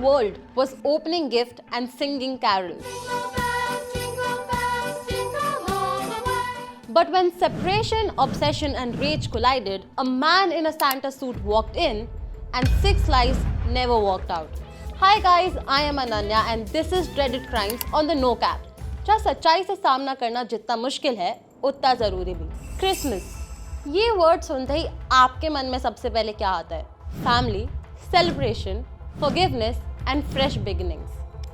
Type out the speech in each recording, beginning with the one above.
world was opening gift and singing carols. But when separation, obsession and rage collided, a man in a Santa suit walked in and 6 lies never worked out. Hi guys, I am Ananya and this is Dreaded Crimes on the No Cap. जहाँ सच्चाई से सामना करना जितना मुश्किल है उतना ज़रूरी भी। क्रिसमस, ये वर्ड सुनते ही आपके मन में सबसे पहले क्या आता है? Family, celebration, forgiveness and fresh beginnings.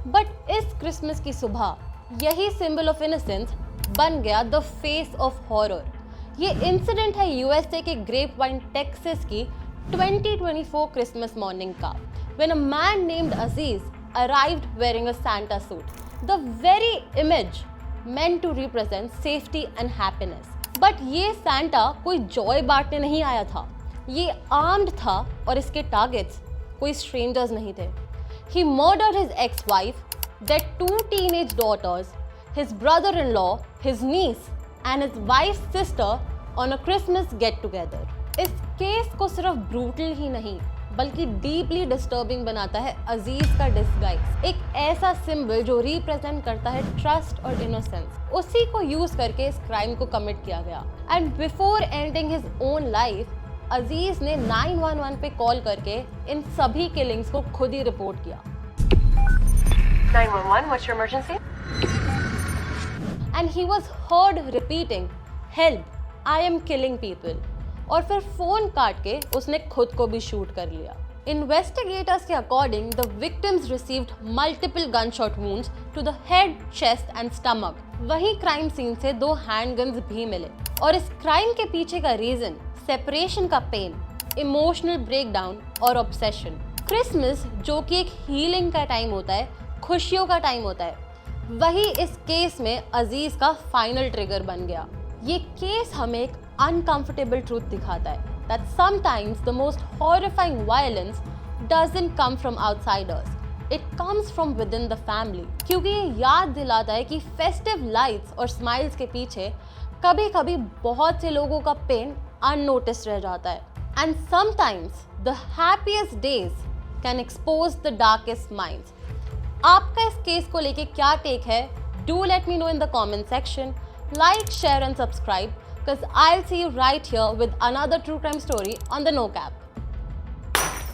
But इस क्रिसमस की सुबह यही सिंबल ऑफ इनोसेंस बन गया द फेस ऑफ हॉरर। ये इंसिडेंट है यूएसए के ग्रेपवाइन टेक्सास की 2024 क्रिसमस मॉर्निंग का, when a man named Aziz arrived wearing a Santa suit, the very image meant to represent safety and happiness. But ये Santa कोई Joy बांटने नहीं आया था, ये आर्म्ड था और इसके टारगेट्स कोई स्ट्रेंजर्स नहीं थे। He murdered his ex-wife, their 2 teenage daughters, his brother-in-law, his niece and his wife's sister on a Christmas get-together. इस केस को सिर्फ ब्रूटल ही नहीं बल्कि डीपली डिस्टर्बिंग बनाता है अजीज का डिस्गाइज, एक ऐसा सिंबल जो रिप्रेजेंट करता है ट्रस्ट और इनोसेंस। उसी को यूज करके इस क्राइम को कमिट किया गया। And before ending his own life, Aziz ने 911 पे कॉल करके इन सभी किलिंग्स को खुद ही रिपोर्ट किया। 911, what's your emergency? And he was heard repeating, help, I am killing people. और फिर फोन काट के उसने खुद को भी शूट कर लिया। इन्वेस्टिगेटर्स के according the victims received multiple gunshot wounds to the head, chest and stomach. वहीं क्राइम सीन से 2 हैंडगन्स भी मिले। और इस क्राइम के पीछे का रीजन सेपरेशन का पेन, इमोशनल ब्रेकडाउन और ऑब्सेशन। क्रिसमस जो कि एक हीलिंग का टाइम होता है, खुशियों का टाइम होता है, वही इस केस में अजीज का फाइनल ट्रिगर बन गया। ये केस हमें एक uncomfortable truth दिखाता है that sometimes the most horrifying violence doesn't come from outsiders, it comes from within the family। क्योंकि ये याद दिलाता है कि festive lights और smiles के पीछे कभी-कभी बहुत से लोगों का पेन unnoticed रह जाता है। And sometimes the happiest days can expose the darkest minds। आपका इस केस को लेके क्या टेक है? Do let me know in the comment section. Like, share and subscribe, because I'll see you right here with another true crime story on the No Cap.